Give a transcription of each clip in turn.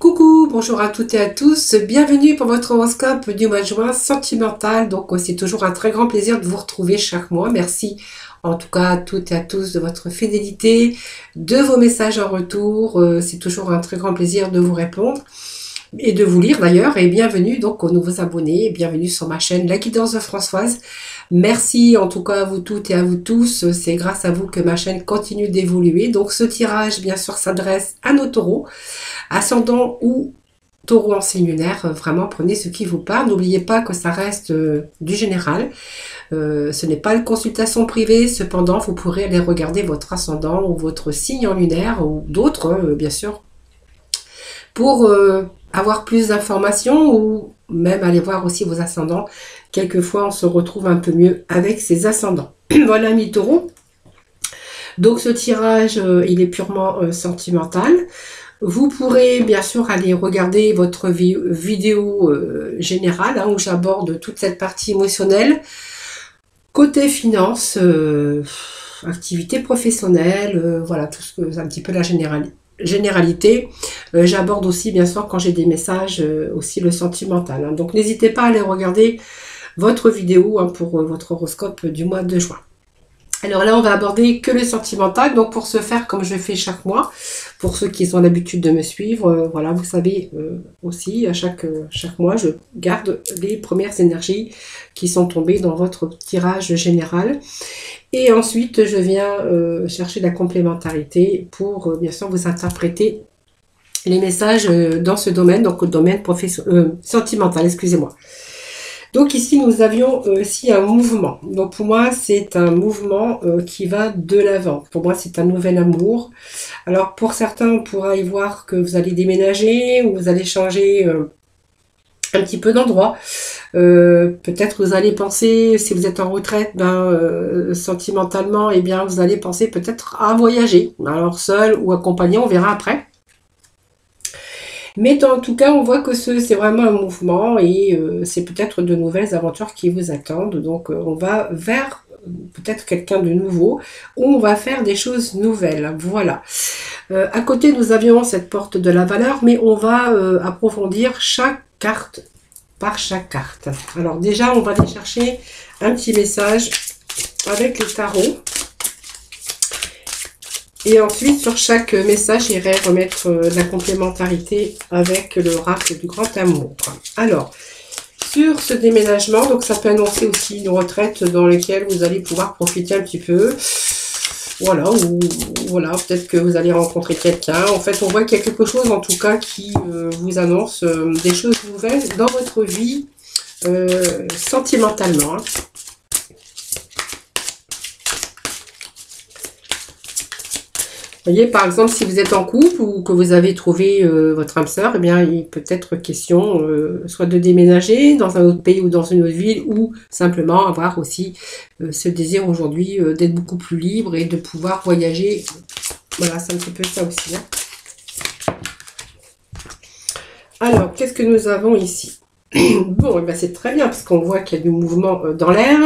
Coucou, bonjour à toutes et à tous, bienvenue pour votre horoscope du mois de juin sentimental. Donc c'est toujours un très grand plaisir de vous retrouver chaque mois. Merci en tout cas à toutes et à tous de votre fidélité, de vos messages en retour. C'est toujours un très grand plaisir de vous répondre et de vous lire d'ailleurs. Et bienvenue donc aux nouveaux abonnés, bienvenue sur ma chaîne La Guidance de Françoise. Merci en tout cas à vous toutes et à vous tous, c'est grâce à vous que ma chaîne continue d'évoluer. Donc ce tirage bien sûr s'adresse à nos taureaux, ascendant ou taureau en signe lunaire. Vraiment prenez ce qui vous parle, n'oubliez pas que ça reste du général. Ce n'est pas une consultation privée, cependant vous pourrez aller regarder votre ascendant ou votre signe en lunaire ou d'autres bien sûr pour avoir plus d'informations ou même aller voir aussi vos ascendants. Quelquefois on se retrouve un peu mieux avec ses ascendants. Voilà mes taureaux. Donc ce tirage il est purement sentimental. Vous pourrez bien sûr aller regarder votre vidéo générale où j'aborde toute cette partie émotionnelle. Côté finance, activité professionnelle, voilà tout ce que un petit peu la généralité. J'aborde aussi bien sûr quand j'ai des messages aussi le sentimental. Donc n'hésitez pas à aller regarder votre vidéo pour votre horoscope du mois de juin. Alors là, on va aborder que le sentimental. Donc pour ce faire, comme je fais chaque mois, pour ceux qui ont l'habitude de me suivre, voilà, vous savez aussi, à chaque mois, je garde les premières énergies qui sont tombées dans votre tirage général. Et ensuite, je viens chercher la complémentarité pour, bien sûr, vous interpréter les messages dans ce domaine, donc le domaine sentimental, excusez-moi. Donc ici, nous avions aussi un mouvement. Donc pour moi, c'est un mouvement qui va de l'avant. Pour moi, c'est un nouvel amour. Alors pour certains, on pourra y voir que vous allez déménager ou vous allez changer un petit peu d'endroit. Peut-être vous allez penser, si vous êtes en retraite, sentimentalement, eh bien vous allez penser peut-être à voyager. Alors seul ou accompagné, on verra après. Mais en tout cas, on voit que c'est vraiment un mouvement et c'est peut-être de nouvelles aventures qui vous attendent. Donc, on va vers peut-être quelqu'un de nouveau ou on va faire des choses nouvelles. Voilà. À côté, nous avions cette porte de la valeur, mais on va approfondir chaque carte par chaque carte. Alors déjà, on va aller chercher un petit message avec le tarot. Et ensuite, sur chaque message, j'irai remettre la complémentarité avec l'oracle du grand amour. Alors, sur ce déménagement, donc ça peut annoncer aussi une retraite dans laquelle vous allez pouvoir profiter un petit peu. Voilà, ou voilà, peut-être que vous allez rencontrer quelqu'un. En fait, on voit qu'il y a quelque chose en tout cas qui vous annonce des choses nouvelles dans votre vie sentimentalement. Vous voyez, par exemple, si vous êtes en couple ou que vous avez trouvé votre âme sœur, eh bien, il peut être question soit de déménager dans un autre pays ou dans une autre ville ou simplement avoir aussi ce désir aujourd'hui d'être beaucoup plus libre et de pouvoir voyager. Voilà, c'est un petit peu ça aussi. Alors, qu'est-ce que nous avons ici? Bon, eh bien, c'est très bien parce qu'on voit qu'il y a du mouvement dans l'air.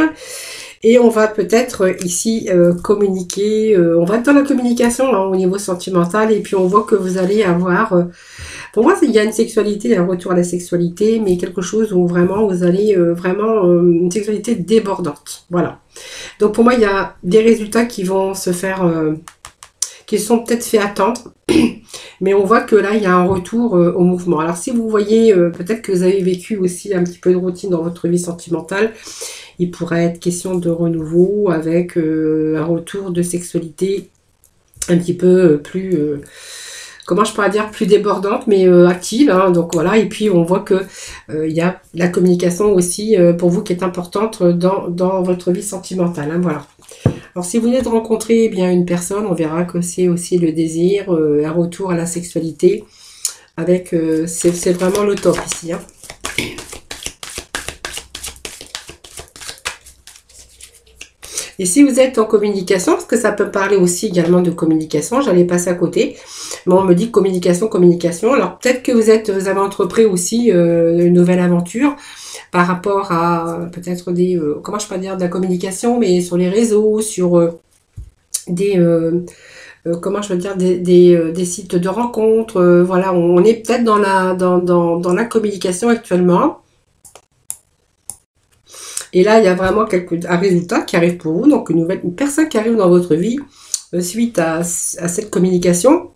Et on va peut-être ici communiquer, on va être dans la communication au niveau sentimental et puis on voit que vous allez avoir, pour moi il y a une sexualité, un retour à la sexualité, mais quelque chose où vraiment vous allez vraiment une sexualité débordante, voilà. Donc pour moi il y a des résultats qui vont se faire, qui sont peut-être fait attendre, mais on voit que là il y a un retour au mouvement. Alors si vous voyez, peut-être que vous avez vécu aussi un petit peu de routine dans votre vie sentimentale, il pourrait être question de renouveau avec un retour de sexualité un petit peu plus, comment je pourrais dire, plus débordante, mais active. Donc voilà, et puis on voit que il y a la communication aussi pour vous qui est importante dans votre vie sentimentale. Voilà. Alors si vous venez de rencontrer bien une personne, on verra que c'est aussi le désir, un retour à la sexualité. Avec, c'est vraiment le top ici. Et si vous êtes en communication, parce que ça peut parler aussi également de communication, j'allais passer à côté, mais on me dit communication, communication. Alors peut-être que vous avez entrepris aussi une nouvelle aventure par rapport à peut-être des, comment je peux dire, de la communication, mais sur les réseaux, sur des comment je veux dire, des sites de rencontres. Voilà, on est peut-être dans la communication actuellement. Et là, il y a vraiment un résultat qui arrive pour vous, donc une personne qui arrive dans votre vie suite à cette communication.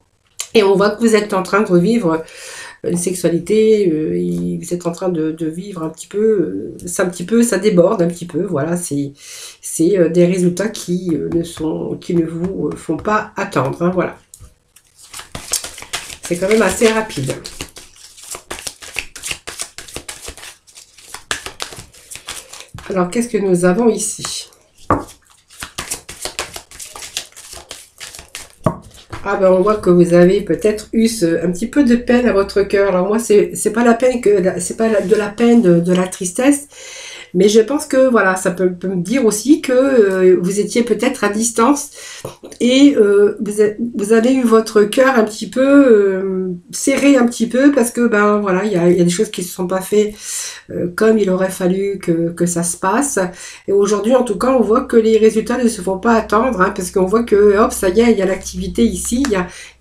Et on voit que vous êtes en train de revivre une sexualité, et vous êtes en train de vivre un petit peu, ça déborde un petit peu, voilà, c'est des résultats qui ne vous font pas attendre, hein, voilà. C'est quand même assez rapide. Alors, qu'est-ce que nous avons ici? Ah ben on voit que vous avez peut-être eu un petit peu de peine à votre cœur. Alors moi c'est pas la peine c'est pas de la peine de la tristesse, mais je pense que voilà, ça peut me dire aussi que vous étiez peut-être à distance et vous avez eu votre cœur un petit peu serré un petit peu parce que ben voilà, il y a des choses qui ne se sont pas faites comme il aurait fallu que ça se passe. Et aujourd'hui, en tout cas, on voit que les résultats ne se font pas attendre, hein, parce qu'on voit que, hop, ça y est, il y a l'activité ici,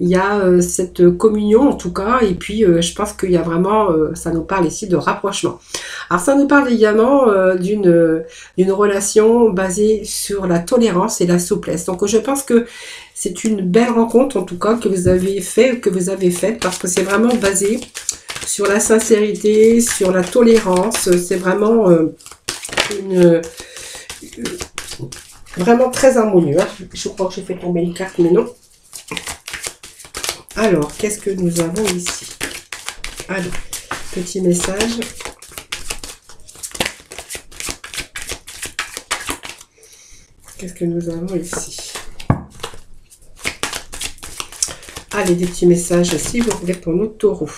il y a cette communion, en tout cas, et puis je pense qu'il y a vraiment, ça nous parle ici de rapprochement. Alors, ça nous parle également d'une relation basée sur la tolérance et la souplesse. Donc, je pense que c'est une belle rencontre, en tout cas, que vous avez faite, parce que c'est vraiment basé sur la sincérité, sur la tolérance. C'est vraiment vraiment très harmonieux. Hein. Je crois que j'ai fait tomber une carte, mais non. Alors, qu'est-ce que nous avons ici? Alors, petit message. Qu'est-ce que nous avons ici? Allez, des petits messages aussi, vous voulez pour nous, taureaux.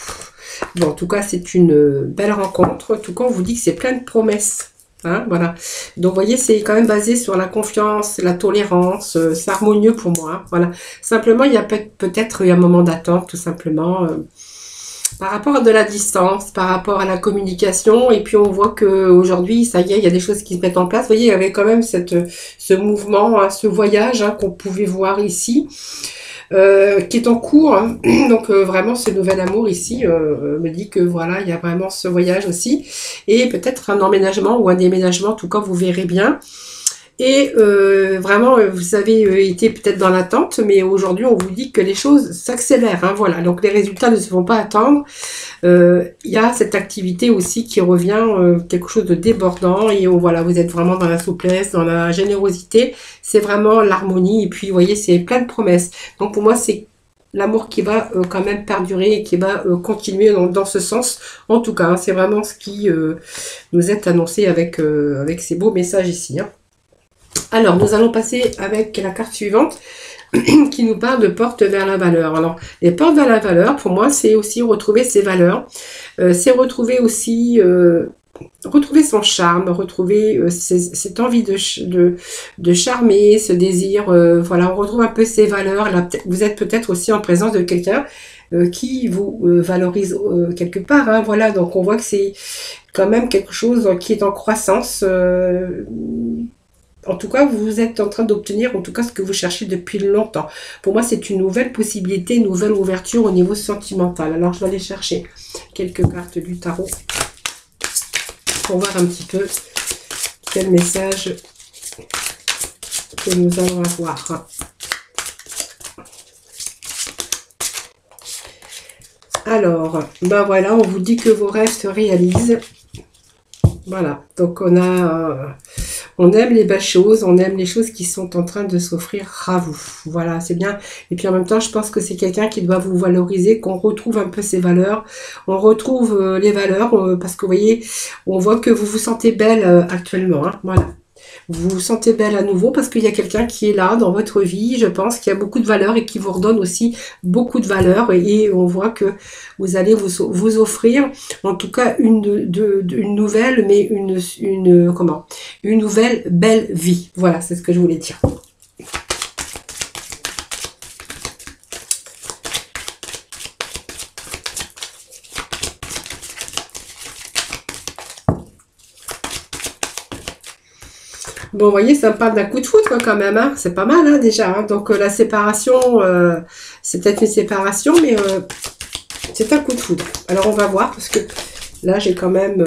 Bon, en tout cas, c'est une belle rencontre. En tout cas, on vous dit que c'est plein de promesses. Hein, voilà. Donc, vous voyez, c'est quand même basé sur la confiance, la tolérance. C'est harmonieux pour moi. Hein, voilà. Simplement, il y a peut-être un moment d'attente, tout simplement. Par rapport à de la distance, par rapport à la communication. Et puis, on voit qu'aujourd'hui, ça y est, il y a des choses qui se mettent en place. Vous voyez, il y avait quand même ce mouvement, hein, ce voyage hein, qu'on pouvait voir ici. Qui est en cours, hein. Donc vraiment ce nouvel amour ici me dit que voilà, il y a vraiment ce voyage aussi, et peut-être un emménagement ou un déménagement, en tout cas vous verrez bien. Et vraiment, vous avez été peut-être dans l'attente, mais aujourd'hui, on vous dit que les choses s'accélèrent. Hein, voilà, donc les résultats ne se font pas attendre. Il y a cette activité aussi qui revient, quelque chose de débordant. Et voilà, vous êtes vraiment dans la souplesse, dans la générosité. C'est vraiment l'harmonie. Et puis, vous voyez, c'est plein de promesses. Donc, pour moi, c'est l'amour qui va quand même perdurer et qui va continuer dans ce sens. En tout cas, hein, c'est vraiment ce qui nous est annoncé avec ces beaux messages ici. Hein. Alors, nous allons passer avec la carte suivante qui nous parle de porte vers la valeur. Alors, les portes vers la valeur, pour moi, c'est aussi retrouver ses valeurs. C'est retrouver aussi... retrouver son charme, retrouver cette envie de charmer, ce désir. Voilà, on retrouve un peu ses valeurs. Là, vous êtes peut-être aussi en présence de quelqu'un qui vous valorise quelque part. Hein, voilà, donc on voit que c'est quand même quelque chose qui est en croissance. En tout cas, vous êtes en train d'obtenir, en tout cas, ce que vous cherchez depuis longtemps. Pour moi, c'est une nouvelle possibilité, une nouvelle ouverture au niveau sentimental. Alors, je vais aller chercher quelques cartes du tarot pour voir un petit peu quel message que nous allons avoir. Alors, ben voilà, on vous dit que vos rêves se réalisent. Voilà, donc on aime les belles choses, on aime les choses qui sont en train de s'offrir à vous. Voilà, c'est bien. Et puis en même temps, je pense que c'est quelqu'un qui doit vous valoriser, qu'on retrouve un peu ses valeurs. On retrouve les valeurs, parce que vous voyez, on voit que vous vous sentez belle actuellement. Hein, voilà. Vous vous sentez belle à nouveau parce qu'il y a quelqu'un qui est là dans votre vie, je pense, qui a beaucoup de valeur et qui vous redonne aussi beaucoup de valeur. Et on voit que vous allez vous offrir, en tout cas, une nouvelle, mais une nouvelle belle vie. Voilà, c'est ce que je voulais dire. Bon, vous voyez, ça me parle d'un coup de foudre quand même, hein. C'est pas mal, hein, déjà, hein. Donc, la séparation, c'est peut-être une séparation, mais c'est un coup de foudre. Alors, on va voir, parce que là, j'ai quand même...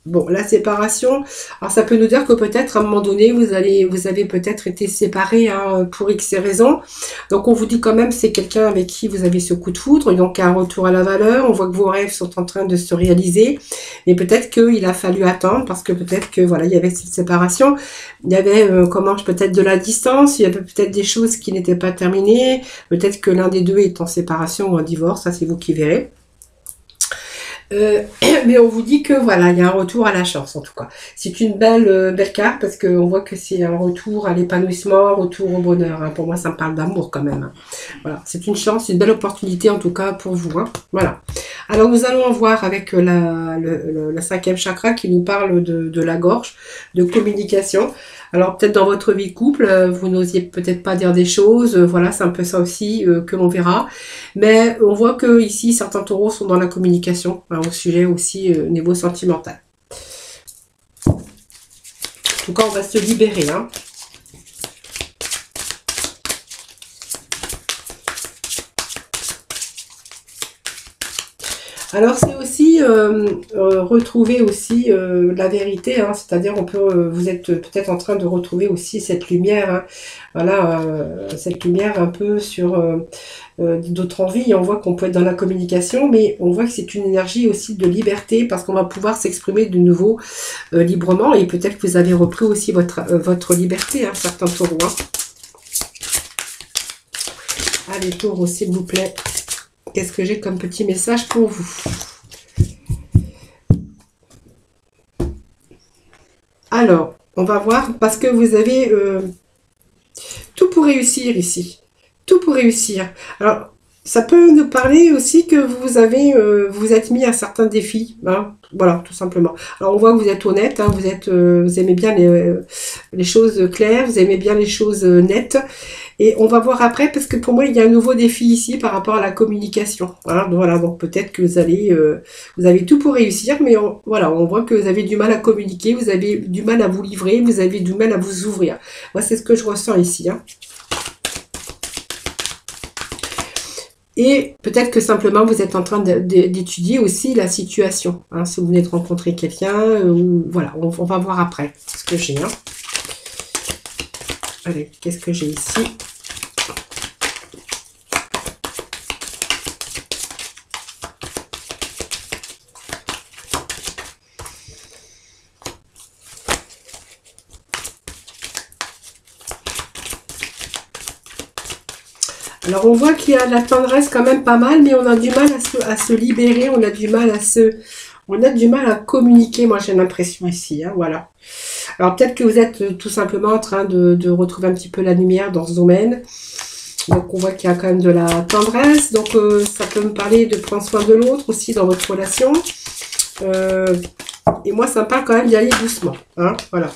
bon, la séparation, alors ça peut nous dire que peut-être à un moment donné, vous avez peut-être été séparés, hein, pour X raisons. Donc on vous dit quand même c'est quelqu'un avec qui vous avez ce coup de foudre, donc un retour à la valeur. On voit que vos rêves sont en train de se réaliser, mais peut-être qu'il a fallu attendre parce que peut-être que voilà, il y avait cette séparation, il y avait peut-être de la distance, il y avait peut-être des choses qui n'étaient pas terminées, peut-être que l'un des deux est en séparation ou en divorce, ça c'est vous qui verrez. Mais on vous dit que voilà, il y a un retour à la chance en tout cas. C'est une belle carte parce qu'on voit que c'est un retour à l'épanouissement, un retour au bonheur, hein. Pour moi, ça me parle d'amour quand même, hein. Voilà, c'est une chance, une belle opportunité en tout cas pour vous, hein. Voilà. Alors nous allons en voir avec le 5e chakra qui nous parle de la gorge, de communication. Alors peut-être dans votre vie de couple, vous n'osiez peut-être pas dire des choses, voilà, c'est un peu ça aussi que l'on verra. Mais on voit que ici certains taureaux sont dans la communication, hein, au sujet aussi au niveau sentimental. En tout cas, on va se libérer, hein. Alors c'est aussi retrouver aussi la vérité, hein, c'est-à-dire on peut, vous êtes peut-être en train de retrouver aussi cette lumière, hein, voilà, cette lumière un peu sur d'autres envies. On voit qu'on peut être dans la communication, mais on voit que c'est une énergie aussi de liberté parce qu'on va pouvoir s'exprimer de nouveau librement et peut-être que vous avez repris aussi votre liberté, hein, certains taureaux, hein. Allez, taureaux, s'il vous plaît. Qu'est-ce que j'ai comme petit message pour vous? Alors, on va voir, parce que vous avez tout pour réussir ici. Tout pour réussir. Alors, ça peut nous parler aussi que vous êtes mis à certains défis, hein, voilà, tout simplement. Alors, on voit que vous êtes honnête, hein, vous aimez bien les choses claires, vous aimez bien les choses nettes. Et on va voir après, parce que pour moi, il y a un nouveau défi ici par rapport à la communication. Voilà, donc peut-être que vous avez tout pour réussir, mais voilà, on voit que vous avez du mal à communiquer, vous avez du mal à vous livrer, vous avez du mal à vous ouvrir. Moi, c'est ce que je ressens ici, hein. Et peut-être que simplement vous êtes en train d'étudier aussi la situation, hein, si vous venez de rencontrer quelqu'un, ou voilà, on va voir après ce que j'ai, hein. Allez, qu'est-ce que j'ai ici? Alors on voit qu'il y a de la tendresse quand même pas mal, mais on a du mal à se libérer, on a du mal à communiquer, moi j'ai l'impression ici, hein, voilà. Alors peut-être que vous êtes tout simplement en train de retrouver un petit peu la lumière dans ce domaine. Donc on voit qu'il y a quand même de la tendresse, donc ça peut me parler de prendre soin de l'autre aussi dans votre relation. Et moi ça me parle quand même d'y aller doucement, hein, voilà.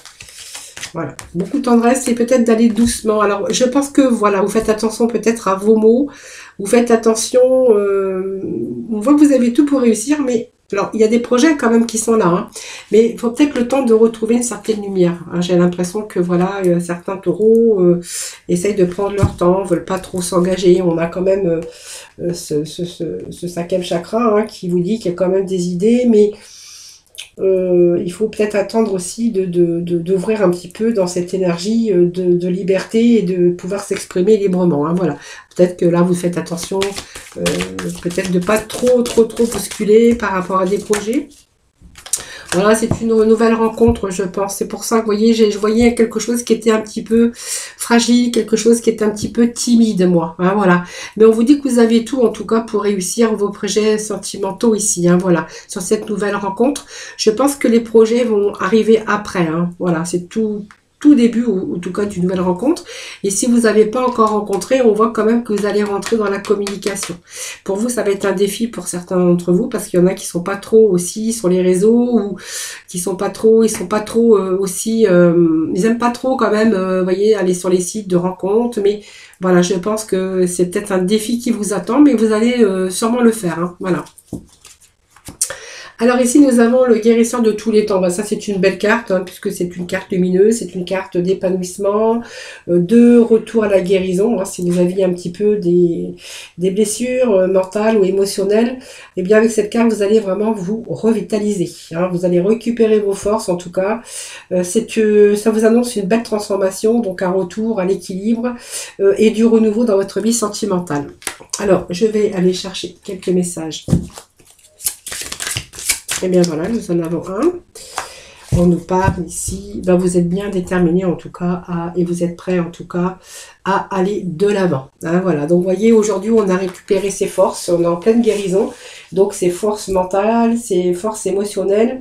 Voilà, beaucoup de tendresse et peut-être d'aller doucement. Alors, je pense que, voilà, vous faites attention peut-être à vos mots. Vous faites attention. On voit que vous avez tout pour réussir, mais alors, il y a des projets quand même qui sont là, hein, mais il faut peut-être le temps de retrouver une certaine lumière, hein. J'ai l'impression que, voilà, certains taureaux essayent de prendre leur temps, veulent pas trop s'engager. On a quand même ce 5e chakra, hein, qui vous dit qu'il y a quand même des idées, mais... il faut peut-être attendre aussi d'ouvrir un petit peu dans cette énergie de liberté et de pouvoir s'exprimer librement, hein, voilà. Peut-être que là vous faites attention, peut-être de pas trop bousculer par rapport à des projets. Voilà, c'est une nouvelle rencontre, je pense. C'est pour ça que, vous voyez, je voyais quelque chose qui était un petit peu fragile, quelque chose qui était un petit peu timide, moi, hein, voilà. Mais on vous dit que vous avez tout, en tout cas, pour réussir vos projets sentimentaux ici, hein, voilà, sur cette nouvelle rencontre. Je pense que les projets vont arriver après, hein, voilà, c'est tout début, ou en tout cas d'une nouvelle rencontre. Et si vous n'avez pas encore rencontré, on voit quand même que vous allez rentrer dans la communication. Pour vous, ça va être un défi pour certains d'entre vous, parce qu'il y en a qui sont pas trop aussi sur les réseaux, ou qui sont pas trop, ils sont pas trop aussi, ils aiment pas trop quand même, vous voyez, aller sur les sites de rencontres. Mais voilà, je pense que c'est peut-être un défi qui vous attend, mais vous allez sûrement le faire, hein, voilà. Alors ici, nous avons le guérisseur de tous les temps. Ben, ça, c'est une belle carte, hein, puisque c'est une carte lumineuse, c'est une carte d'épanouissement, de retour à la guérison. Hein, si vous aviez un petit peu des blessures mentales ou émotionnelles, eh bien avec cette carte, vous allez vraiment vous revitaliser. Hein, vous allez récupérer vos forces, en tout cas. Ça vous annonce une belle transformation, donc un retour à l'équilibre et du renouveau dans votre vie sentimentale. Alors, je vais aller chercher quelques messages. Et bien voilà, nous en avons un. On nous parle ici, ben vous êtes bien déterminé en tout cas, et vous êtes prêt en tout cas à aller de l'avant. Hein, voilà, donc vous voyez, aujourd'hui on a récupéré ses forces, on est en pleine guérison, donc ses forces mentales, ses forces émotionnelles,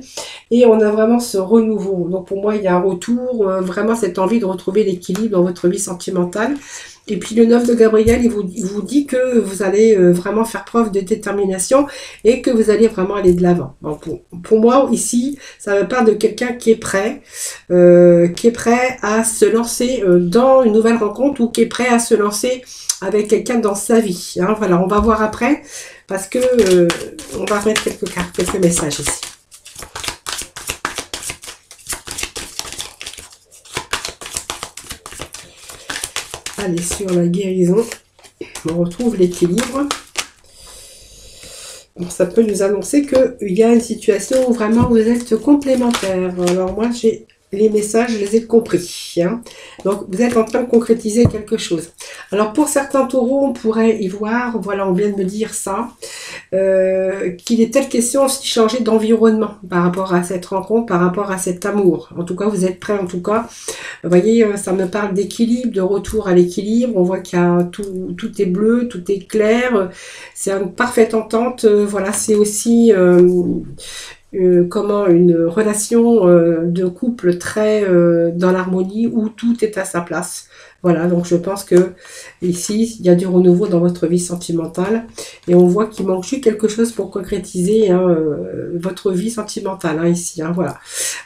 et on a vraiment ce renouveau. Donc pour moi, il y a un retour, vraiment cette envie de retrouver l'équilibre dans votre vie sentimentale. Et puis le 9 de Gabriel, il vous dit que vous allez vraiment faire preuve de détermination et que vous allez vraiment aller de l'avant. Bon, pour moi, ici, ça me parle de quelqu'un qui est prêt à se lancer dans une nouvelle rencontre ou qui est prêt à se lancer avec quelqu'un dans sa vie. Hein, voilà, on va voir après parce que on va remettre quelques cartes, quelques messages ici. Allez, sur la guérison, on retrouve l'équilibre. Ça peut nous annoncer qu'il y a une situation où vraiment vous êtes complémentaires. Alors moi, j'ai les messages, je les ai compris. Hein. Donc, vous êtes en train de concrétiser quelque chose. Alors, pour certains taureaux, on pourrait y voir, voilà, on vient de me dire ça, qu'il est telle question aussi de changer d'environnement par rapport à cette rencontre, par rapport à cet amour. En tout cas, vous êtes prêts, en tout cas. Vous voyez, ça me parle d'équilibre, de retour à l'équilibre. On voit qu'il y a tout est bleu, tout est clair. C'est une parfaite entente. Voilà, c'est aussi... comment une relation de couple très dans l'harmonie où tout est à sa place. Voilà, donc je pense que ici, il y a du renouveau dans votre vie sentimentale et on voit qu'il manque juste quelque chose pour concrétiser votre vie sentimentale hein, ici. Hein, voilà.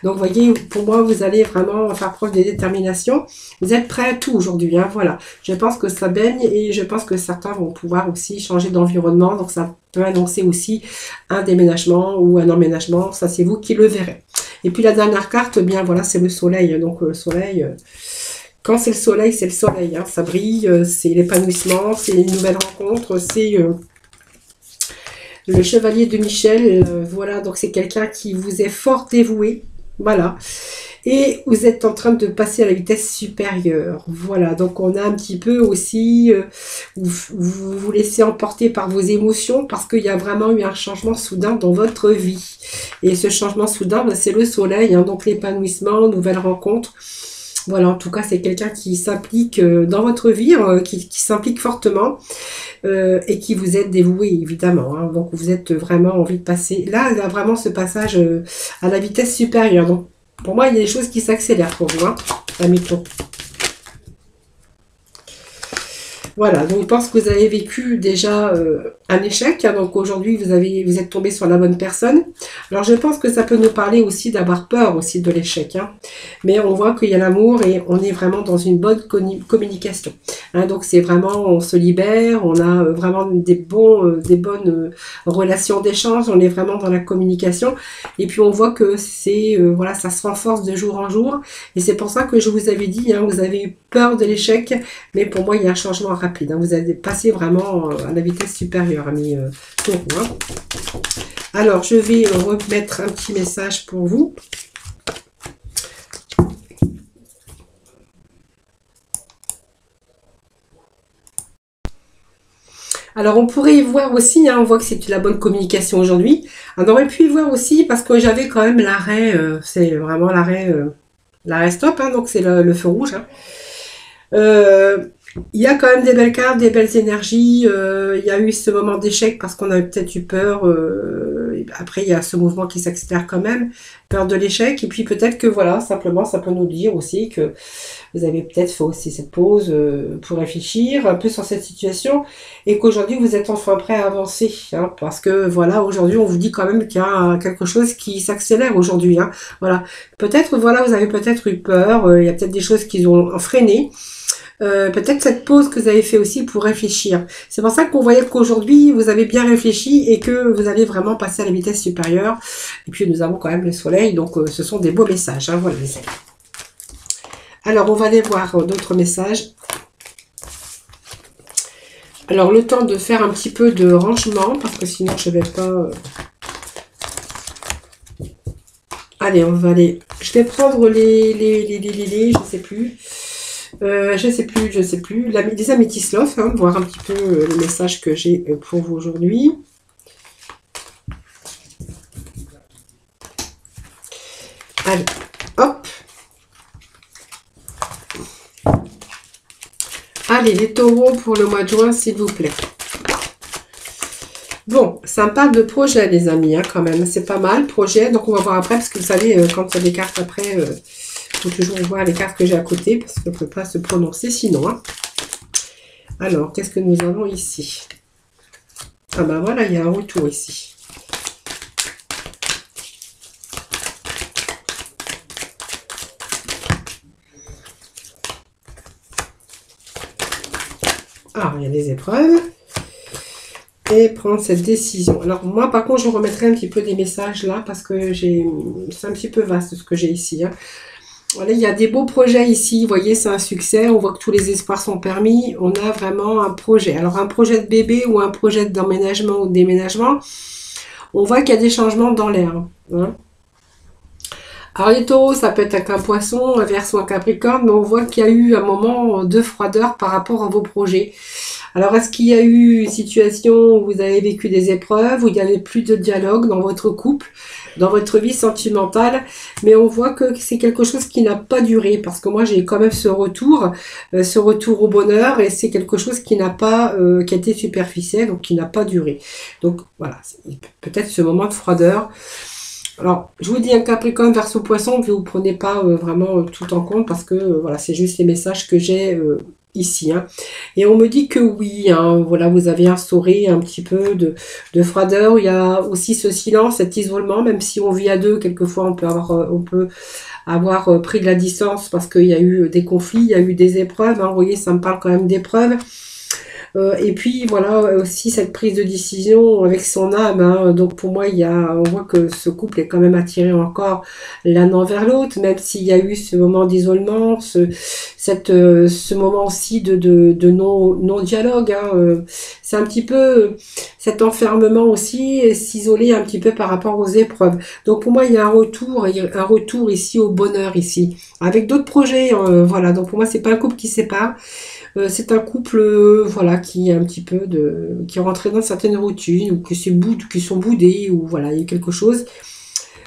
Donc, vous voyez, pour moi, vous allez vraiment faire preuve de détermination. Vous êtes prêts à tout aujourd'hui. Hein, voilà. Je pense que ça baigne et je pense que certains vont pouvoir aussi changer d'environnement. Donc, ça peut annoncer aussi un déménagement ou un emménagement. Ça, c'est vous qui le verrez. Et puis, la dernière carte, bien voilà, c'est le soleil. Donc, le soleil... quand c'est le soleil, c'est le soleil. Hein, ça brille, c'est l'épanouissement, c'est une nouvelle rencontre, c'est le chevalier de Michel. Voilà, donc c'est quelqu'un qui vous est fort dévoué. Voilà. Et vous êtes en train de passer à la vitesse supérieure. Voilà, donc on a un petit peu aussi, vous vous laissez emporter par vos émotions parce qu'il y a vraiment eu un changement soudain dans votre vie. Et ce changement soudain, ben, c'est le soleil, hein, donc l'épanouissement, nouvelle rencontre. Voilà, en tout cas, c'est quelqu'un qui s'implique dans votre vie, qui s'implique fortement et qui vous est dévoué, évidemment. Hein. Donc, vous êtes vraiment envie de passer... Là, il y a vraiment ce passage à la vitesse supérieure. Donc, pour moi, il y a des choses qui s'accélèrent pour vous, hein, amis Taureaux. Voilà, donc je pense que vous avez vécu déjà un échec, hein, donc aujourd'hui vous êtes tombé sur la bonne personne. Alors je pense que ça peut nous parler aussi d'avoir peur aussi de l'échec, hein. Mais on voit qu'il y a l'amour et on est vraiment dans une bonne communication. Hein, donc c'est vraiment, on se libère, on a vraiment des bonnes relations d'échange, on est vraiment dans la communication. Et puis on voit que c'est, voilà, ça se renforce de jour en jour. Et c'est pour ça que je vous avais dit, hein, vous avez eu peur de l'échec, mais pour moi il y a un changement rapide. Hein. Vous allez passer vraiment à la vitesse supérieure, amis Taureaux. Hein. Alors, je vais remettre un petit message pour vous. Alors, on pourrait y voir aussi, hein, on voit que c'est la bonne communication aujourd'hui. On aurait pu y voir aussi, parce que j'avais quand même l'arrêt, c'est vraiment l'arrêt stop, hein, donc c'est le feu rouge. Hein. Il y a quand même des belles cartes, des belles énergies. Il y a eu ce moment d'échec parce qu'on a peut-être eu peur. Après, il y a ce mouvement qui s'accélère quand même. Peur de l'échec. Et puis peut-être que voilà, simplement, ça peut nous dire aussi que vous avez peut-être fait aussi cette pause pour réfléchir un peu sur cette situation. Et qu'aujourd'hui, vous êtes enfin prêt à avancer. Hein, parce que voilà, aujourd'hui, on vous dit quand même qu'il y a quelque chose qui s'accélère aujourd'hui. Hein, voilà. Peut-être, voilà, vous avez peut-être eu peur. Il y a peut-être des choses qui ont freiné. peut-être cette pause que vous avez fait aussi pour réfléchir. C'est pour ça qu'on voyait qu'aujourd'hui, vous avez bien réfléchi et que vous allez vraiment passer à la vitesse supérieure. Et puis, nous avons quand même le soleil, donc ce sont des beaux messages. Hein, voilà, les amis. Alors, on va aller voir d'autres messages. Alors, le temps de faire un petit peu de rangement, parce que sinon, je ne vais pas... Allez, on va aller... Je vais prendre je sais plus... je sais plus. Les améthystes love, hein, voir un petit peu le message que j'ai pour vous aujourd'hui. Allez, hop. Allez, les taureaux pour le mois de juin, s'il vous plaît. Bon, ça me parle de projet, les amis, hein, quand même. C'est pas mal, projet. Donc, on va voir après, parce que vous savez, quand il y a des cartes après... Il faut toujours voir les cartes que j'ai à côté parce qu'on ne peut pas se prononcer sinon. Hein. Alors, qu'est-ce que nous avons ici? Ah ben voilà, il y a un retour ici. Ah, il y a des épreuves. Et prendre cette décision. Alors, moi, par contre, je remettrai un petit peu des messages là parce que c'est un petit peu vaste ce que j'ai ici. Hein. Voilà, il y a des beaux projets ici, vous voyez, c'est un succès, on voit que tous les espoirs sont permis, on a vraiment un projet. Alors un projet de bébé ou un projet d'emménagement ou de déménagement, on voit qu'il y a des changements dans l'air. Hein. Alors les taureaux, ça peut être avec un poisson, un verseau, un capricorne, mais on voit qu'il y a eu un moment de froideur par rapport à vos projets. Alors est-ce qu'il y a eu une situation où vous avez vécu des épreuves, où il n'y avait plus de dialogue dans votre couple, dans votre vie sentimentale, mais on voit que c'est quelque chose qui n'a pas duré, parce que moi j'ai quand même ce retour au bonheur, et c'est quelque chose qui n'a pas, qui a été superficiel, donc qui n'a pas duré. Donc voilà, peut-être ce moment de froideur. Alors, je vous dis un Capricorne verseau poisson, vous ne prenez pas vraiment tout en compte, parce que voilà, c'est juste les messages que j'ai ici. Hein. Et on me dit que oui, hein, voilà, vous avez instauré un petit peu de froideur. Il y a aussi ce silence, cet isolement, même si on vit à deux, quelquefois on peut avoir pris de la distance parce qu'il y a eu des conflits, il y a eu des épreuves. Hein, vous voyez, ça me parle quand même d'épreuves. Et puis voilà aussi cette prise de décision avec son âme. Hein. Donc pour moi, on voit que ce couple est quand même attiré encore l'un envers l'autre, même s'il y a eu ce moment d'isolement, ce moment aussi de non-dialogue. Hein. C'est un petit peu cet enfermement aussi, et s'isoler un petit peu par rapport aux épreuves. Donc pour moi, il y a un retour ici au bonheur ici, avec d'autres projets. Voilà. Donc pour moi, c'est pas un couple qui se sépare. C'est un couple voilà, qui est un petit peu qui est rentré dans certaines routines ou qui sont boudés, ou voilà, il y a quelque chose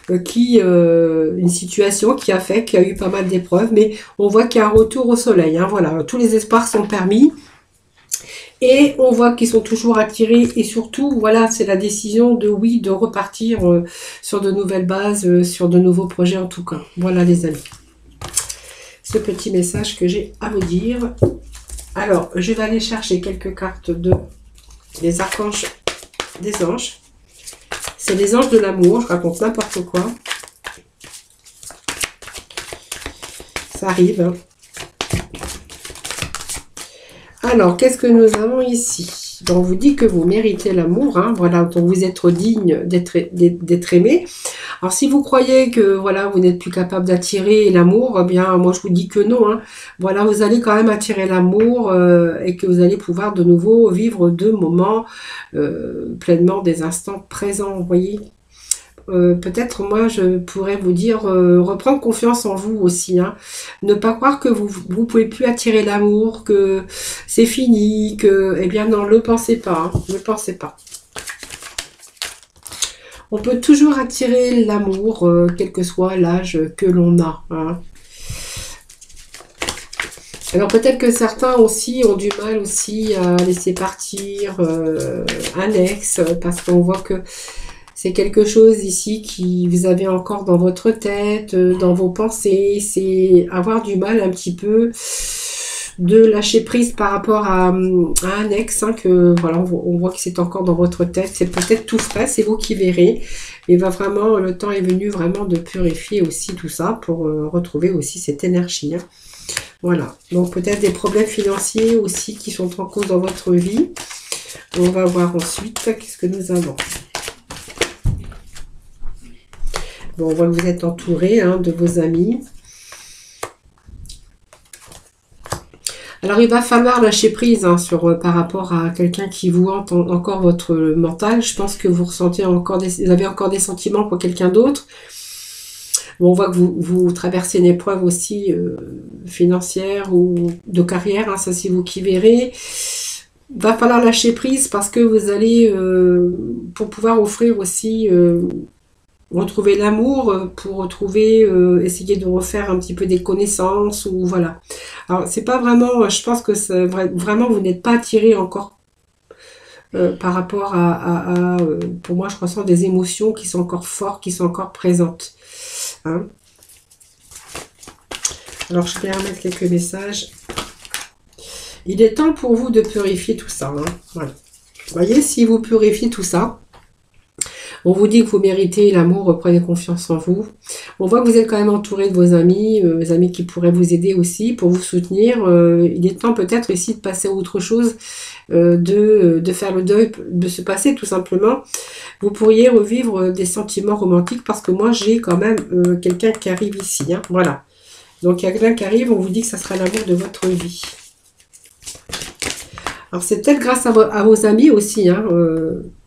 une situation qui a fait qu'il y a eu pas mal d'épreuves, mais on voit qu'il y a un retour au soleil. Hein, voilà, tous les espoirs sont permis. Et on voit qu'ils sont toujours attirés, et surtout, voilà, c'est la décision de oui, de repartir sur de nouvelles bases, sur de nouveaux projets en tout cas. Voilà les amis. Ce petit message que j'ai à vous dire. Alors, je vais aller chercher quelques cartes des archanges, des anges. C'est les anges de l'amour, je raconte n'importe quoi. Ça arrive. Hein. Alors, qu'est-ce que nous avons ici? Donc, on vous dit que vous méritez l'amour, hein, voilà, donc vous êtes digne d'être aimé. Alors, si vous croyez que voilà, vous n'êtes plus capable d'attirer l'amour, eh bien, moi, je vous dis que non. Hein. Voilà, vous allez quand même attirer l'amour et que vous allez pouvoir de nouveau vivre de moments pleinement des instants présents, vous voyez. Peut-être moi je pourrais vous dire reprendre confiance en vous aussi, hein. Ne pas croire que vous pouvez plus attirer l'amour, que c'est fini, que eh bien non, ne le pensez pas, hein, ne le pensez pas. On peut toujours attirer l'amour quel que soit l'âge que l'on a, hein. Alors peut-être que certains aussi ont du mal aussi à laisser partir un ex, parce qu'on voit que c'est quelque chose ici qui vous avez encore dans votre tête, dans vos pensées. C'est avoir du mal un petit peu de lâcher prise par rapport à un ex. Hein, que voilà, on voit que c'est encore dans votre tête. C'est peut-être tout frais, c'est vous qui verrez. Et va vraiment, le temps est venu vraiment de purifier aussi tout ça pour retrouver aussi cette énergie. Hein. Voilà. Donc peut-être des problèmes financiers aussi qui sont en cause dans votre vie. On va voir ensuite qu'est-ce que nous avons. Bon, on voit que vous êtes entouré hein, de vos amis. Alors, il va falloir lâcher prise hein, par rapport à quelqu'un qui vous hante encore votre mental. Je pense que vous ressentez encore vous avez encore des sentiments pour quelqu'un d'autre. Bon, on voit que vous traversez une épreuve aussi financière ou de carrière. Hein, ça, c'est vous qui verrez. Va falloir lâcher prise parce que vous allez, pour pouvoir offrir aussi... retrouver l'amour pour retrouver, essayer de refaire un petit peu des connaissances ou voilà. Alors c'est pas vraiment, je pense que vraiment vous n'êtes pas attiré encore par rapport pour moi je ressens des émotions qui sont encore fortes, qui sont encore présentes. Hein. Alors je vais remettre quelques messages. Il est temps pour vous de purifier tout ça. Hein. Voilà. Vous voyez, si vous purifiez tout ça, on vous dit que vous méritez l'amour, reprenez confiance en vous. On voit que vous êtes quand même entouré de vos amis qui pourraient vous aider aussi, pour vous soutenir. Il est temps peut-être ici de passer à autre chose, de faire le deuil, de se passer tout simplement. Vous pourriez revivre des sentiments romantiques parce que moi j'ai quand même quelqu'un qui arrive ici. Hein, voilà. Donc il y a quelqu'un qui arrive, on vous dit que ça sera l'amour de votre vie. Alors c'est peut-être grâce à vos amis aussi, hein,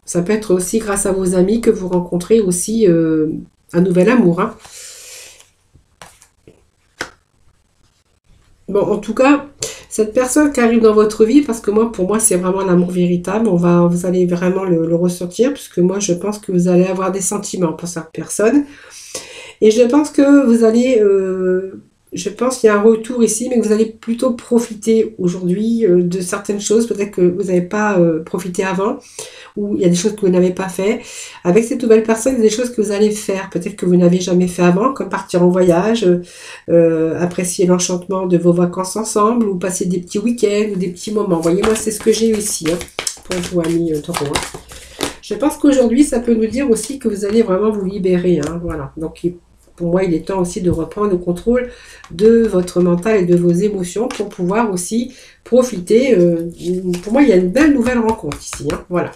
ça peut être aussi grâce à vos amis que vous rencontrez aussi un nouvel amour. Hein. Bon, en tout cas, cette personne qui arrive dans votre vie, parce que pour moi, c'est vraiment l'amour véritable. Vous allez vraiment le ressentir, puisque moi, je pense que vous allez avoir des sentiments pour cette personne. Et je pense que vous allez... je pense qu'il y a un retour ici, mais que vous allez plutôt profiter aujourd'hui de certaines choses. Peut-être que vous n'avez pas profité avant, ou il y a des choses que vous n'avez pas fait. Avec cette nouvelle personne, il y a des choses que vous allez faire. Peut-être que vous n'avez jamais fait avant, comme partir en voyage, apprécier l'enchantement de vos vacances ensemble, ou passer des petits week-ends, ou des petits moments. Voyez, moi, c'est ce que j'ai ici, hein, pour vous, amis Taureau. Hein. Je pense qu'aujourd'hui, ça peut nous dire aussi que vous allez vraiment vous libérer. Hein, voilà. Donc, pour moi, il est temps aussi de reprendre le contrôle de votre mental et de vos émotions pour pouvoir aussi profiter. Pour moi, il y a une belle nouvelle rencontre ici. Hein, voilà.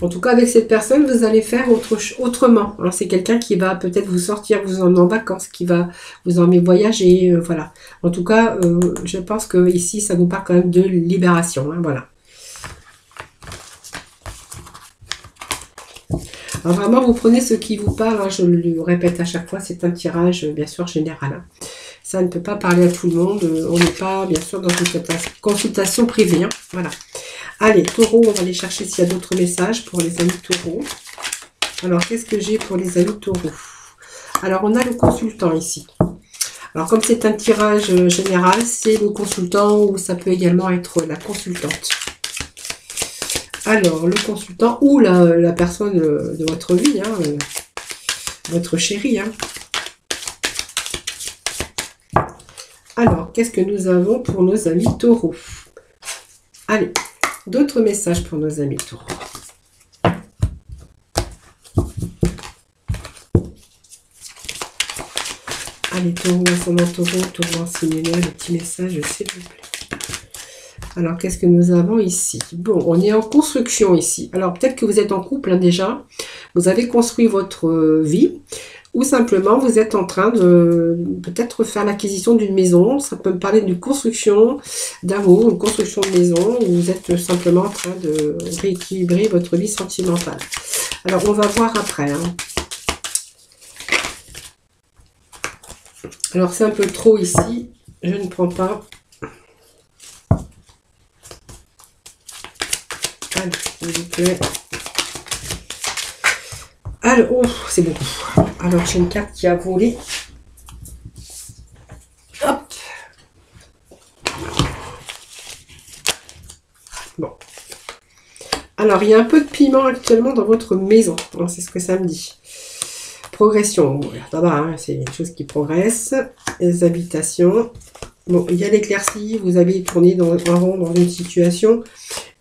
En tout cas, avec cette personne, vous allez faire autrement. Hein. C'est quelqu'un qui va peut-être vous sortir, vous emmener en vacances, qui va vous emmener voyager. Voilà. En tout cas, je pense que ici, ça nous parle quand même de libération. Hein, voilà. Alors vraiment, vous prenez ce qui vous parle, hein, je le répète à chaque fois, c'est un tirage bien sûr général. Hein. Ça ne peut pas parler à tout le monde, on n'est pas bien sûr dans une consultation privée. Hein. Voilà. Allez, Taureau, on va aller chercher s'il y a d'autres messages pour les amis Taureau. Alors, qu'est-ce que j'ai pour les amis Taureau? Alors, on a le consultant ici. Alors, comme c'est un tirage général, c'est le consultant ou ça peut également être la consultante. Alors, le consultant ou la personne de votre vie, hein, votre chéri. Hein. Alors, qu'est-ce que nous avons pour nos amis Taureau? Allez, d'autres messages pour nos amis Taureau. Allez, Taureau, ascendant Taureau, Taureau en signe lunaire, le petit message, s'il vous plaît. Alors, qu'est-ce que nous avons ici? Bon, on est en construction ici. Alors, peut-être que vous êtes en couple hein, déjà. Vous avez construit votre vie. Ou simplement, vous êtes en train de peut-être faire l'acquisition d'une maison. Ça peut me parler d'une construction d'amour, une construction de maison. Ou vous êtes simplement en train de rééquilibrer votre vie sentimentale. Alors, on va voir après. Hein. Alors, c'est un peu trop ici. Je ne prends pas... Allez, s'il vous plaît. Alors, oh, c'est bon. Alors, j'ai une carte qui a volé. Hop. Bon. Alors, il y a un peu de piment actuellement dans votre maison. C'est ce que ça me dit. Progression. Bon, là-bas, hein, c'est une chose qui progresse. Les habitations. Bon, il y a l'éclaircie. Vous avez tourné en rond dans une situation.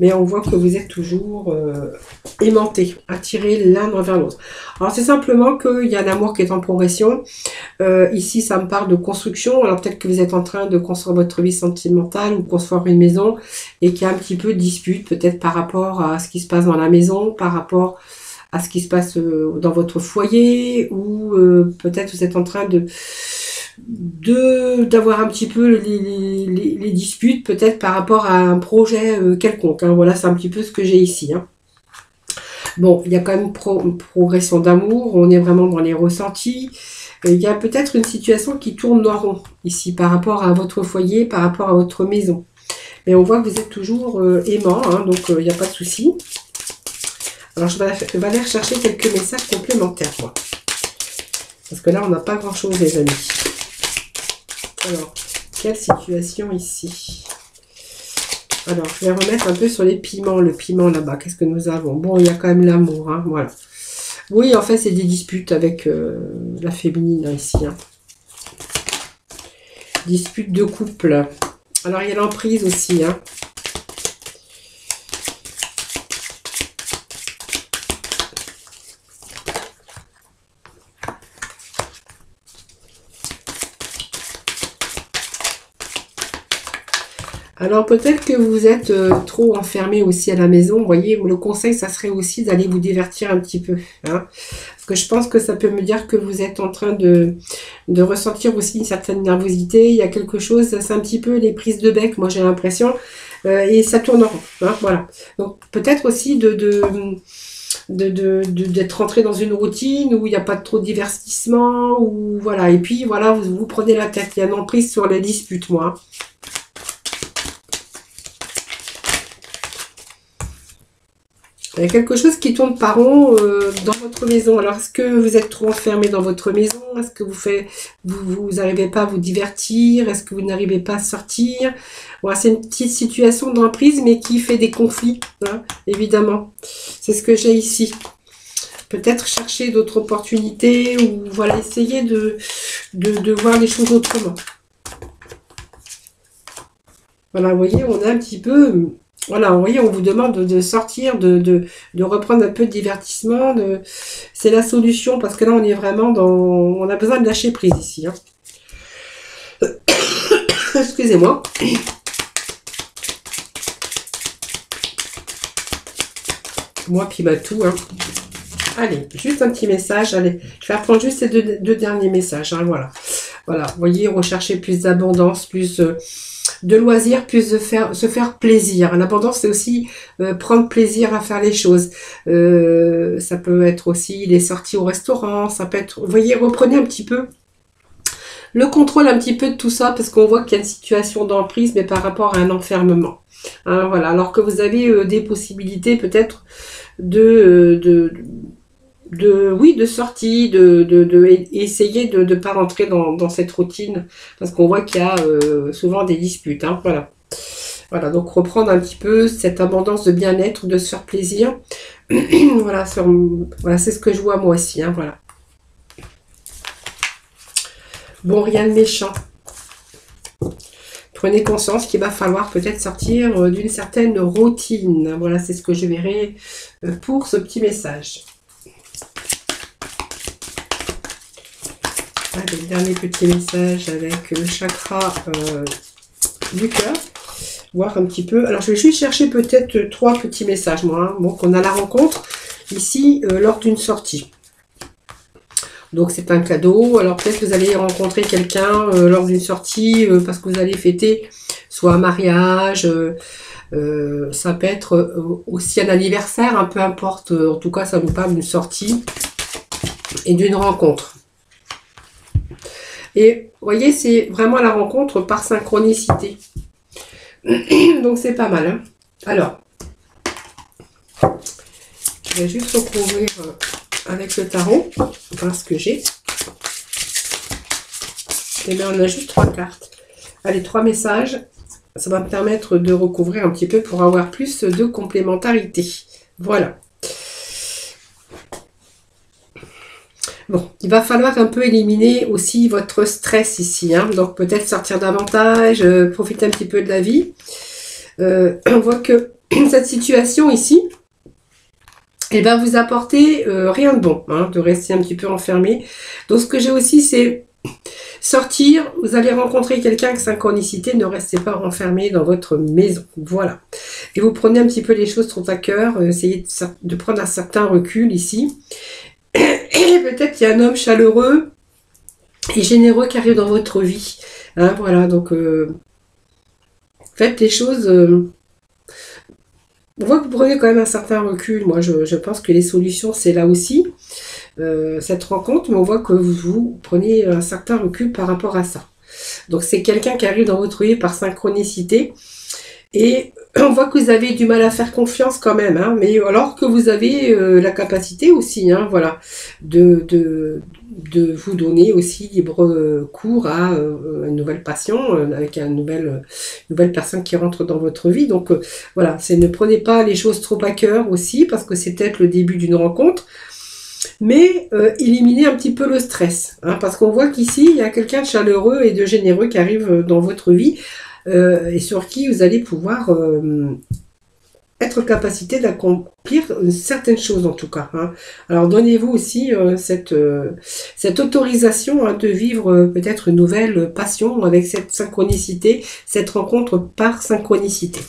mais on voit que vous êtes toujours aimantés, attirés l'un envers l'autre. Alors c'est simplement qu'il y a l'amour qui est en progression. Ici, ça me parle de construction. Alors peut-être que vous êtes en train de construire votre vie sentimentale ou construire une maison et qu'il y a un petit peu de dispute, peut-être par rapport à ce qui se passe dans la maison, par rapport à ce qui se passe dans votre foyer, ou peut-être vous êtes en train d'avoir un petit peu les disputes, peut-être par rapport à un projet quelconque. Hein. Voilà, c'est un petit peu ce que j'ai ici. Hein. Bon, il y a quand même une progression d'amour, on est vraiment dans les ressentis. Il y a peut-être une situation qui tourne en rond ici par rapport à votre foyer, par rapport à votre maison. Mais on voit que vous êtes toujours aimant, hein, donc il n'y a pas de souci. Alors, je vais aller rechercher quelques messages complémentaires, moi. Parce que là, on n'a pas grand-chose, les amis. Alors, quelle situation ici? Alors, je vais remettre un peu sur les piments. Le piment, là-bas, qu'est-ce que nous avons? Bon, il y a quand même l'amour, hein, voilà. Oui, en fait, c'est des disputes avec la féminine, hein, ici. Hein. Disputes de couple. Alors, il y a l'emprise aussi, hein. Alors peut-être que vous êtes trop enfermé aussi à la maison. Vous voyez, le conseil, ça serait aussi d'aller vous divertir un petit peu. Hein, parce que je pense que ça peut me dire que vous êtes en train de ressentir aussi une certaine nervosité. Il y a quelque chose, c'est un petit peu les prises de bec, moi j'ai l'impression. Et ça tourne en rond. Hein, voilà. Donc peut-être aussi d'être rentré dans une routine où il n'y a pas trop de divertissement. Ou, voilà. Et puis voilà, vous prenez la tête. Il y a une emprise sur les disputes, moi. Il y a quelque chose qui tourne par rond dans votre maison. Alors, est-ce que vous êtes trop enfermé dans votre maison? Est-ce que vous n'arrivez pas à vous divertir? Est-ce que vous n'arrivez pas à sortir? Voilà, c'est une petite situation d'emprise, mais qui fait des conflits, hein, évidemment. C'est ce que j'ai ici. Peut-être chercher d'autres opportunités ou voilà, essayer de voir les choses autrement. Voilà, vous voyez, on est un petit peu... Voilà, vous voyez, on vous demande de sortir, de reprendre un peu de divertissement. C'est la solution, parce que là, on est vraiment dans... On a besoin de lâcher prise ici. Hein. Excusez-moi. Moi, puis bah tout. Hein. Allez, juste un petit message. Allez, je vais reprendre juste ces deux derniers messages. Hein, voilà. Voilà, vous voyez, rechercher plus d'abondance, plus... de loisirs, plus de se faire plaisir. L'abondance, c'est aussi prendre plaisir à faire les choses. Ça peut être aussi les sorties au restaurant, ça peut être... Vous voyez, reprenez un petit peu le contrôle un petit peu de tout ça, parce qu'on voit qu'il y a une situation d'emprise, mais par rapport à un enfermement. Hein, voilà. Alors que vous avez des possibilités peut-être de sortie, essayer de ne pas rentrer dans cette routine, parce qu'on voit qu'il y a souvent des disputes. Hein, voilà. Voilà, donc reprendre un petit peu cette abondance de bien-être, de se faire plaisir. Voilà, voilà, c'est ce que je vois moi aussi. Hein, voilà. Bon, rien de méchant. Prenez conscience qu'il va falloir peut-être sortir d'une certaine routine. Voilà, c'est ce que je verrai pour ce petit message. Le dernier petit message avec le chakra du cœur. Voir un petit peu. Alors, je vais juste chercher peut-être 3 petits messages, moi. Hein. Donc, on a la rencontre ici lors d'une sortie. Donc, c'est un cadeau. Alors, peut-être que vous allez rencontrer quelqu'un lors d'une sortie parce que vous allez fêter soit un mariage. Ça peut être aussi un anniversaire, hein, peu importe. En tout cas, ça nous parle d'une sortie et d'une rencontre. Et vous voyez, c'est vraiment la rencontre par synchronicité. Donc c'est pas mal. Hein. Alors, je vais juste recouvrir avec le tarot, voir ce que j'ai. Et bien on a juste 3 cartes. Allez, 3 messages. Ça va me permettre de recouvrir un petit peu pour avoir plus de complémentarité. Voilà. Bon, il va falloir un peu éliminer aussi votre stress ici. Hein. Donc peut-être sortir davantage, profiter un petit peu de la vie. On voit que cette situation ici, elle va vous apporter rien de bon, hein, de rester un petit peu enfermé. Donc ce que j'ai aussi, c'est sortir, vous allez rencontrer quelqu'un avec synchronicité, ne restez pas enfermé dans votre maison. Voilà. Et vous prenez un petit peu les choses trop à cœur, essayez de prendre un certain recul ici. Et peut-être qu'il y a un homme chaleureux et généreux qui arrive dans votre vie. Hein, voilà, donc faites les choses... on voit que vous prenez quand même un certain recul. Moi, je pense que les solutions, c'est là aussi, cette rencontre, mais on voit que vous prenez un certain recul par rapport à ça. Donc, c'est quelqu'un qui arrive dans votre vie par synchronicité. Et on voit que vous avez du mal à faire confiance quand même, hein, mais alors que vous avez la capacité aussi, hein, voilà, de vous donner aussi libre cours à une nouvelle passion, avec une nouvelle personne qui rentre dans votre vie. Donc voilà, ne prenez pas les choses trop à cœur aussi, parce que c'est peut-être le début d'une rencontre, mais éliminez un petit peu le stress, hein, parce qu'on voit qu'ici, il y a quelqu'un de chaleureux et de généreux qui arrive dans votre vie, et sur qui vous allez pouvoir être en capacité d'accomplir certaines choses en tout cas. Hein. Alors donnez-vous aussi cette autorisation, hein, de vivre peut-être une nouvelle passion avec cette synchronicité, cette rencontre par synchronicité.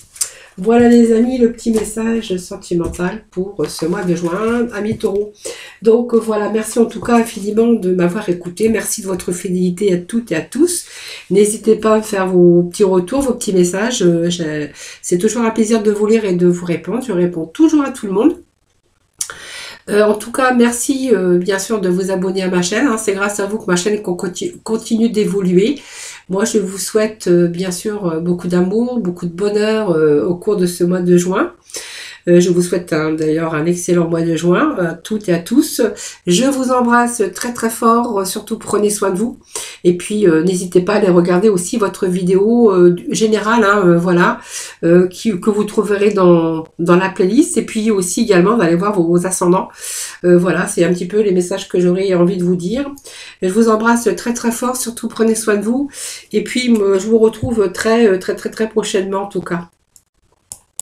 Voilà les amis, le petit message sentimental pour ce mois de juin, amis taureaux. Donc voilà, merci en tout cas infiniment de m'avoir écouté. Merci de votre fidélité à toutes et à tous. N'hésitez pas à faire vos petits retours, vos petits messages. C'est toujours un plaisir de vous lire et de vous répondre. Je réponds toujours à tout le monde. En tout cas, merci bien sûr de vous abonner à ma chaîne. Hein. C'est grâce à vous que ma chaîne continue d'évoluer. Moi, je vous souhaite bien sûr beaucoup d'amour, beaucoup de bonheur au cours de ce mois de juin. Je vous souhaite d'ailleurs un excellent mois de juin à toutes et à tous. Je vous embrasse très très fort, surtout prenez soin de vous. Et puis n'hésitez pas à aller regarder aussi votre vidéo générale, hein, voilà, que vous trouverez dans la playlist. Et puis aussi également d'aller voir vos ascendants. Voilà, c'est un petit peu les messages que j'aurais envie de vous dire. Je vous embrasse très très fort, surtout prenez soin de vous. Et puis je vous retrouve très prochainement en tout cas.